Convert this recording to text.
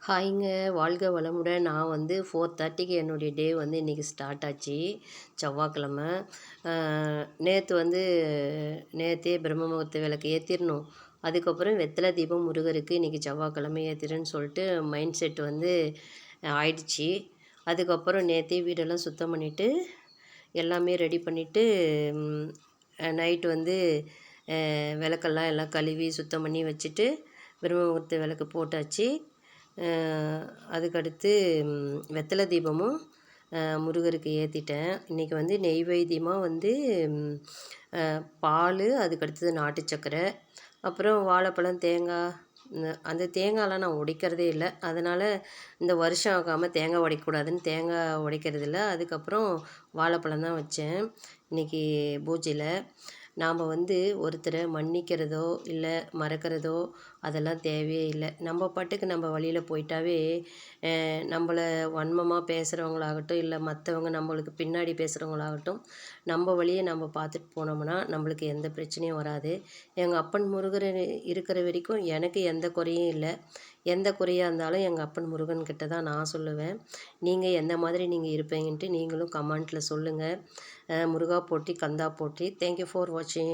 ஹாய்ங்க. வாழ்க வளமுடன். நான் வந்து 4:30க்கு என்னுடைய டே வந்து இன்றைக்கி ஸ்டார்ட் ஆச்சு. செவ்வாய்க்கிழமை. நேற்று வந்து நேத்தே பிரம்ம முகூர்த்த விளக்கு ஏற்றிரணும். அதுக்கப்புறம் வெத்தலை தீபம் முருகருக்கு இன்றைக்கி செவ்வாய்க்கிழமை ஏற்றிறேன்னு சொல்லிட்டு மைண்ட் செட் வந்து ஆயிடுச்சு. அதுக்கப்புறம் நேற்றே வீடெல்லாம் சுத்தம் பண்ணிவிட்டு எல்லாமே ரெடி பண்ணிவிட்டு நைட்டு வந்து விளக்கெல்லாம் எல்லாம் கழுவி சுத்தம் பண்ணி வச்சுட்டு பிரம்ம முகூர்த்த விளக்கு போட்டாச்சு. அதுக்கடுத்து வெத்தலை தீபமும் முருகருக்கு ஏற்றிட்டேன். இன்றைக்கி வந்து நெய்வேத்தியமாக வந்து பால், அதுக்கடுத்தது நாட்டு சர்க்கரை, அப்புறம் வாழைப்பழம், தேங்காய். அந்த தேங்காயெலாம் நான் உடைக்கிறதே இல்லை. அதனால் இந்த வருஷம் ஆகாமல் தேங்காய் உடைக்கக்கூடாதுன்னு தேங்காய் உடைக்கிறதில்ல. அதுக்கப்புறம் வாழைப்பழம் தான் வச்சேன் இன்றைக்கி பூஜையில். நாம் வந்து ஒருத்தரை மன்னிக்கிறதோ இல்லை மறக்கிறதோ அதெல்லாம் தேவையே இல்லை. நம்ம பாட்டுக்கு நம்ம வழியில் போயிட்டாவே நம்மளை வன்மமாக பேசுகிறவங்களாகட்டும் இல்லை மற்றவங்க நம்மளுக்கு பின்னாடி பேசுகிறவங்களாகட்டும் நம்ம வழியை நம்ம பார்த்துட்டு போனோம்னா நம்மளுக்கு எந்த பிரச்சனையும் வராது. எங்கள் அப்பன் முருகர் இருக்கிற வரைக்கும் எனக்கு எந்த குறையும் இல்லை. எந்த குறையாக இருந்தாலும் எங்கள் அப்பன் முருகன் கிட்ட தான் நான் சொல்லுவேன். நீங்கள் எந்த மாதிரி நீங்கள் இருப்பீங்கன்ட்டு நீங்களும் கமெண்ட்டில் சொல்லுங்கள். முருகா போற்றி, கந்தா போற்றி. தேங்க்யூ ஃபார் வாட்சிங்.